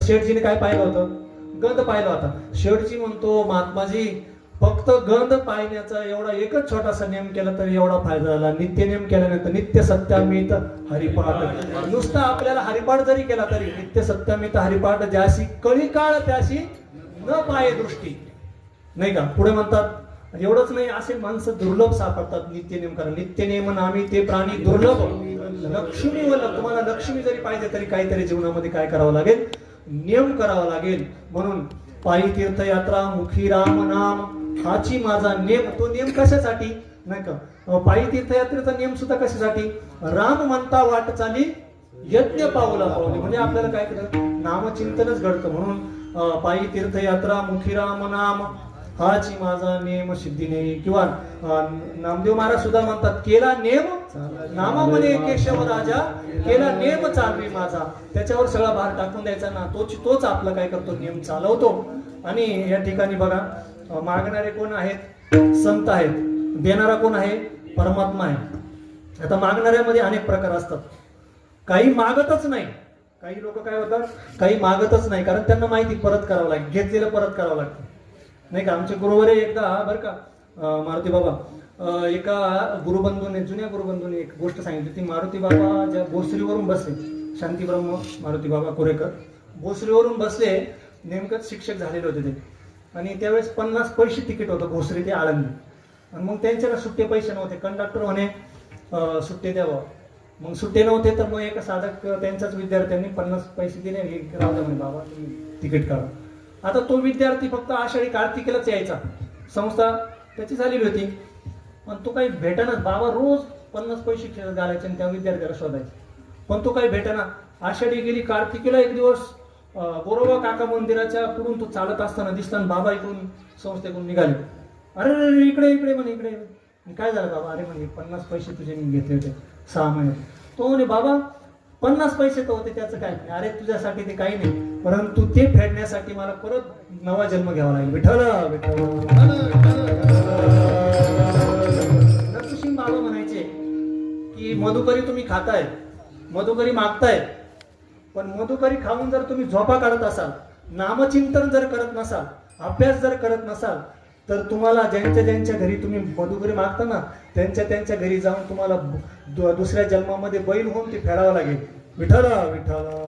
शेठजीने काय पाहिलं होतं? गंध पाहिला होता. शेठजी म्हणतो महात्माजी फक्त गंध पाहण्याचा एवढा एकच छोटासा नियम केला तरी एवढा फायदा झाला. नित्य नियम केल्यानंतर नित्य सत्यामित हरिपाठ. नुसता आपल्याला हरिपाठ जरी केला तरी नित्य सत्यामित हरिपाठ ज्याशी कळी काळ त्याशी न पाये दृष्टी, नाही का? पुढे म्हणतात एवढंच नाही, असे माणसं दुर्लभ सापडतात नित्य नेम करा. नित्य नेम नामी ते प्राणी दुर्लभ. लक्ष्मी तुम्हाला लक्ष्मी जरी पाहिजे तरी काहीतरी जीवनामध्ये काय करावं लागेल? नियम करावा लागेल. म्हणून पायी तीर्थयात्रा मुखी राम नाम हाची माझा नेम. तो नेम कशासाठी नाही का? पायी तीर्थयात्रेचा नियम सुद्धा कशासाठी? राम म्हणता वाट चाली यज्ञ पावला पावले. म्हणजे आपल्याला काय केलं? नामचिंतनच घडतं. म्हणून पायी तीर्थयात्रा मुखी राम नाम हाची माझा नेम सिद्धीने. किंवा नामदेव महाराज सुद्धा म्हणतात केला नेम नामामध्ये केशव राजा केला नेम चालवी माझा. त्याच्यावर सगळा भार टाकून द्यायचा ना, तोच आपला काय करतो? नियम चालवतो. आणि या ठिकाणी बघा मागणारे कोण आहेत? संत आहेत. देणारा कोण आहे? परमात्मा आहे. आता मागणाऱ्यामध्ये अनेक प्रकार असतात. काही मागतच नाही. काही लोक काय होतात? काही मागतच नाही, कारण त्यांना माहिती परत करावं लागेल, घेतलेलं परत करावं लागतं, नाही का? आमचे गुरुवरे एकदा बरं का मारुती बाबा एका गुरुबंधूने, जुन्या गुरुबंधूने एक गोष्ट सांगितली. ती मारुती बाबा ज्या भोसरीवरून बसले, शांतीब्रह्म मारुती बाबा कोरेकर भोसरीवरून बसले. नेमकं शिक्षक झालेले होते ते. आणि त्यावेळेस 50 पैसे तिकीट होतं भोसरी ते आळंदी. आणि मग त्यांच्याकडे सुट्टे पैसे नव्हते. कंडक्टर म्हणे सुट्टे द्यावं. मग सुट्टे नव्हते तर मग एका साधक त्यांच्याच विद्यार्थ्यांनी 50 पैसे दिले. राहू द्या म्हणे बाबा तुम्ही तिकीट काढा. आता तो विद्यार्थी फक्त आषाढी कार्तिकेलाच यायचा. संस्था त्याची झालेली होती. पण तो काही भेटेना. बाबा रोज 50 पैसे घालायचे आणि त्या विद्यार्थ्याला शोधायचे, पण तो काही भेटेना. आषाढी गेली, कार्तिकेला एक दिवस बोरोबा काका मंदिराच्या पुढून तो चालत असताना दिसला. बाबा इकडून संस्थेकडून निघाले. अरे इकडे इकडे म्हणे, इकडे. काय झालं बाबा? अरे म्हणे 50 पैसे तुझे मी घेतले होते 6 महिने. तो म्हणे बाबा 50 पैसे तर होते, त्याचं काय? अरे तुझ्यासाठी ते काही नाही, परंतु ते फेडण्यासाठी मला परत नवा जन्म घ्यावा लागेल. विठ्ठल नरसिंह बाबा म्हणायचे की मधुकरी तुम्ही खाताय, मधुकरी मागताय, पण मधुकरी खाऊन जर तुम्ही झोपा काढत असाल, नामचिंतन जर करत नसाल, अभ्यास जर करत नसाल, तर तुम्हाला ज्यांच्या घरी तुम्ही मधुकरी मागता ना, त्यांच्या घरी जाऊन तुम्हाला दुसऱ्या जन्मामध्ये बैल होऊन ते फेडावं लागेल. विठ्ठल विठ्ठल.